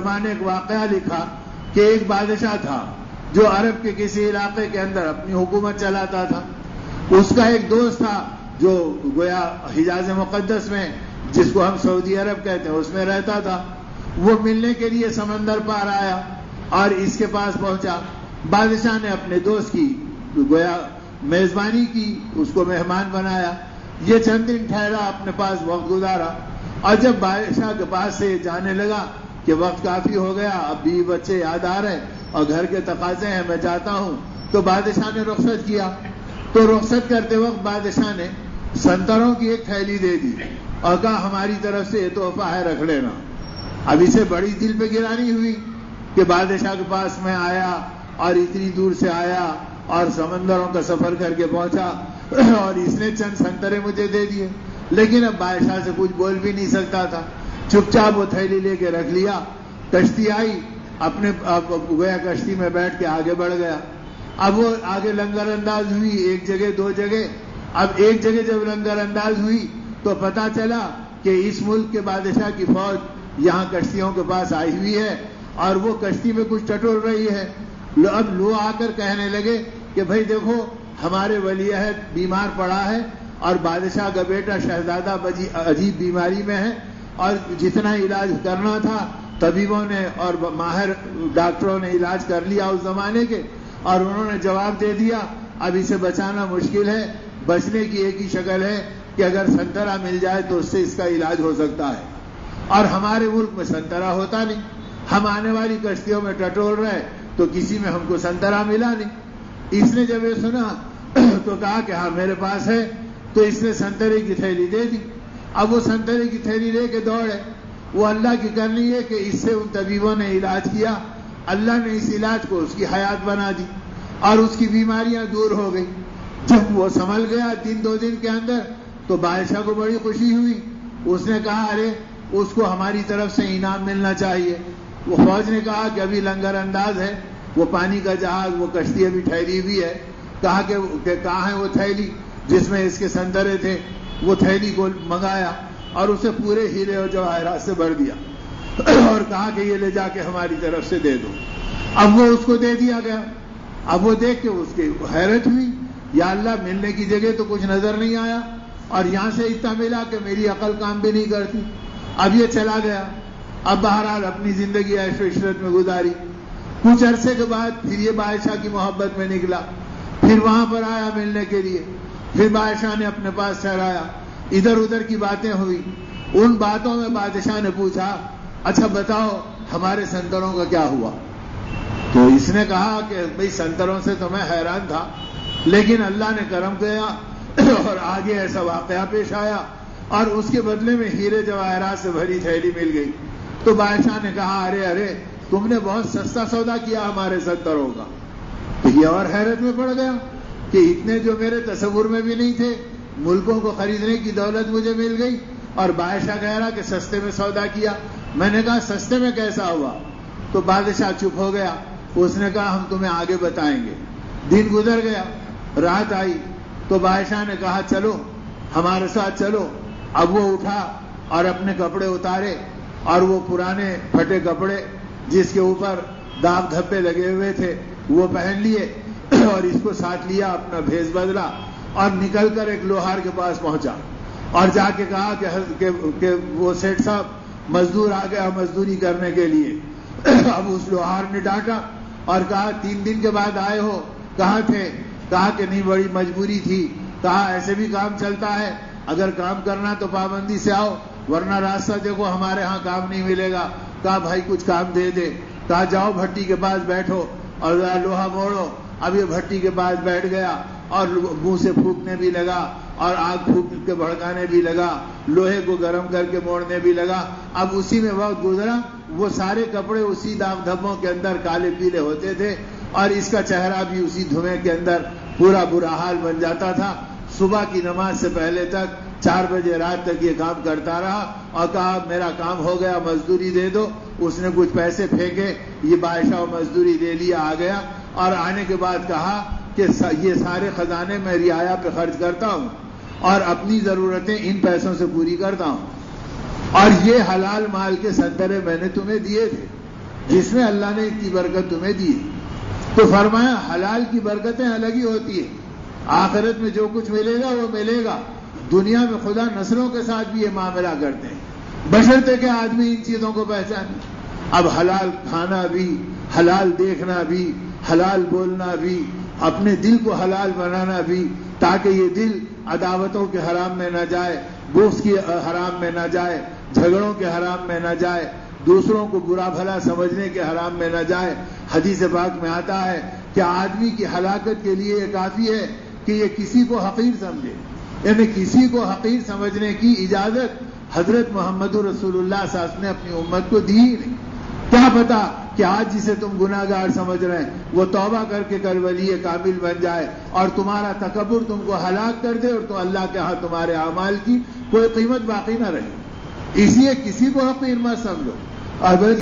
زمانے ایک واقعہ لکھا کہ ایک بادشاہ تھا جو عرب کے کسی علاقے کے اندر اپنی حکومت چلاتا تھا. اس کا ایک دوست تھا جو گویا حجاز مقدس میں، جس کو ہم سعودی عرب کہتے ہیں، اس میں رہتا تھا. وہ ملنے کے لیے سمندر پار آیا اور اس کے پاس پہنچا. بادشاہ نے اپنے دوست کی گویا میزبانی کی، اس کو مہمان بنایا. یہ چند دن ٹھہرا، اپنے پاس وقت گزارا، اور جب بادشاہ کے پاس سے جانے لگا کہ وقت کافی ہو گیا، اب بیوی بچے یاد آ رہے اور گھر کے تقاضے ہیں، میں جاتا ہوں، تو بادشاہ نے رخصت کیا. تو رخصت کرتے وقت بادشاہ نے سنتروں کی ایک تھیلی دے دی اور کہا ہماری طرف سے یہ تحفہ ہے، رکھ لینا. اب اسے بڑی دل پہ گرانی ہوئی کہ بادشاہ کے پاس میں آیا اور اتنی دور سے آیا اور سمندروں کا سفر کر کے پہنچا اور اس نے چند سنترے مجھے دے دیے. لیکن اب بادشاہ سے کچھ بول بھی نہیں سکتا تھا. چپ چاپ وہ تھیلی لے کے رکھ لیا. کشتی آئی، اپنے گویا کشتی میں بیٹھ کے آگے بڑھ گیا. اب وہ آگے لنگر انداز ہوئی، ایک جگہ دو جگہ. اب ایک جگہ جب لنگر انداز ہوئی تو پتا چلا کہ اس ملک کے بادشاہ کی فوج یہاں کشتیوں کے پاس آئی ہوئی ہے اور وہ کشتی میں کچھ ٹٹول رہی ہے. اب لوگ آ کر کہنے لگے کہ بھائی دیکھو، ہمارے ولی عہد بیمار پڑا ہے اور بادشاہ کا بیٹا شہزادہ عجیب بیماری میں ہے، اور جتنا علاج کرنا تھا طبیبوں نے اور ماہر ڈاکٹروں نے علاج کر لیا اس زمانے کے، اور انہوں نے جواب دے دیا اب اسے بچانا مشکل ہے. بچنے کی ایک ہی شکل ہے کہ اگر سنترا مل جائے تو اس سے اس کا علاج ہو سکتا ہے. اور ہمارے ملک میں سنترا ہوتا نہیں، ہم آنے والی کشتیوں میں ٹٹول رہے تو کسی میں ہم کو سنترا ملا نہیں. اس نے جب یہ سنا تو کہا کہ ہاں میرے پاس ہے. تو اس نے سنترے کی تھیلی دے دی. اب وہ سنترے کی تھیلی لے کے دوڑے. وہ اللہ کی کرنی ہے کہ اس سے ان طبیبوں نے علاج کیا، اللہ نے اس علاج کو اس کی حیات بنا دی اور اس کی بیماریاں دور ہو گئی. جب وہ سنبھل گیا دن دو دن کے اندر تو بادشاہ کو بڑی خوشی ہوئی. اس نے کہا ارے اس کو ہماری طرف سے انعام ملنا چاہیے. وہ فوج نے کہا کہ ابھی لنگر انداز ہے، وہ پانی کا جہاز، وہ کشتی ابھی ٹھہری ہوئی ہے. کہا کہ کہاں ہے وہ تھیلی جس میں اس کے سنترے تھے. وہ تھیلی کو منگایا اور اسے پورے ہیرے اور جواہرات سے بھر دیا اور کہا کہ یہ لے جا کے ہماری طرف سے دے دو. اب وہ اس کو دے دیا گیا. اب وہ دیکھ کے اس کی حیرت ہوئی، یا اللہ ملنے کی جگہ تو کچھ نظر نہیں آیا اور یہاں سے اتنا ملا کہ میری عقل کام بھی نہیں کرتی. اب یہ چلا گیا. اب بہرحال اپنی زندگی عیش و عشرت میں گزاری. کچھ عرصے کے بعد پھر یہ بادشاہ کی محبت میں نکلا، پھر وہاں پر آیا ملنے کے لیے. پھر بادشاہ نے اپنے پاس ٹھہرایا. ادھر ادھر کی باتیں ہوئی. ان باتوں میں بادشاہ نے پوچھا اچھا بتاؤ ہمارے سنتروں کا کیا ہوا. تو اس نے کہا کہ بھئی سنتروں سے تو میں حیران تھا، لیکن اللہ نے کرم کیا اور آگے ایسا واقعہ پیش آیا اور اس کے بدلے میں ہیرے جواہرات سے بھری تھیلی مل گئی. تو بادشاہ نے کہا ارے تم نے بہت سستا سودا کیا ہمارے سنتروں کا. تو یہ اور حیرت میں پڑ گیا کہ اتنے جو میرے تصور میں بھی نہیں تھے، ملکوں کو خریدنے کی دولت مجھے مل گئی اور بادشاہ کہہ رہا کہ سستے میں سودا کیا. میں نے کہا سستے میں کیسا ہوا؟ تو بادشاہ چپ ہو گیا. اس نے کہا ہم تمہیں آگے بتائیں گے. دن گزر گیا، رات آئی تو بادشاہ نے کہا چلو ہمارے ساتھ چلو. اب وہ اٹھا اور اپنے کپڑے اتارے اور وہ پرانے پھٹے کپڑے جس کے اوپر داغ دھبے لگے ہوئے تھے وہ پہن لیے اور اس کو ساتھ لیا، اپنا بھیس بدلا اور نکل کر ایک لوہار کے پاس پہنچا اور جا کے کہا کہ وہ سیٹ صاحب مزدور آ گیا مزدوری کرنے کے لیے. اب اس لوہار نے ڈانٹا اور کہا 3 دن کے بعد آئے ہو، کہاں تھے؟ کہا کہ نہیں بڑی مجبوری تھی. کہا ایسے بھی کام چلتا ہے، اگر کام کرنا تو پابندی سے آؤ ورنہ راستہ دیکھو ہمارے ہاں کام نہیں ملے گا. کہا بھائی کچھ کام دے دے. کہا جاؤ بھٹی کے پاس بیٹھو اور ذرا لوہا موڑو. اب یہ بھٹی کے پاس بیٹھ گیا اور منہ سے پھونکنے بھی لگا اور آگ پھونک کے بھڑکانے بھی لگا، لوہے کو گرم کر کے موڑنے بھی لگا. اب اسی میں وقت گزرا. وہ سارے کپڑے اسی داغ دھبوں کے اندر کالے پیلے ہوتے تھے اور اس کا چہرہ بھی اسی دھویں کے اندر پورا برا حال بن جاتا تھا. صبح کی نماز سے پہلے تک 4 بجے رات تک یہ کام کرتا رہا اور کہا میرا کام ہو گیا مزدوری دے دو. اس نے کچھ پیسے پھینکے، یہ بادشاہ مزدوری دے لیا آ گیا اور آنے کے بعد کہا کہ یہ سارے خزانے میں رعایا پہ خرچ کرتا ہوں اور اپنی ضرورتیں ان پیسوں سے پوری کرتا ہوں اور یہ حلال مال کے سنترے میں نے تمہیں دیے تھے. جس میں اللہ نے اتنی برکت تمہیں دی. تو فرمایا حلال کی برکتیں الگ ہی ہوتی ہیں. آخرت میں جو کچھ ملے گا وہ ملے گا. دنیا میں خدا نسلوں کے ساتھ بھی یہ معاملہ کرتے ہیں بشرطے کہ آدمی ان چیزوں کو پہچانے. اب حلال کھانا بھی، حلال دیکھنا بھی، حلال بولنا بھی، اپنے دل کو حلال بنانا بھی، تاکہ یہ دل عداوتوں کے حرام میں نہ جائے، بغض کی حرام میں نہ جائے، جھگڑوں کے حرام میں نہ جائے، دوسروں کو برا بھلا سمجھنے کے حرام میں نہ جائے. حدیث پاک میں آتا ہے کہ آدمی کی ہلاکت کے لیے یہ کافی ہے کہ یہ کسی کو حقیر سمجھے. یعنی کسی کو حقیر سمجھنے کی اجازت حضرت محمد رسول اللہ صلی اللہ علیہ وسلم نے اپنی امت کو دی ہی نہیں. کیا پتا کہ آج جسے تم گناہ گار سمجھ رہے ہیں وہ توبہ کر کے کل ولی کامل بن جائے اور تمہارا تکبر تم کو ہلاک کر دے اور تو اللہ کے ہاں تمہارے اعمال کی کوئی قیمت باقی نہ رہے. اس لیے کسی کو حقیر مت سمجھو. اور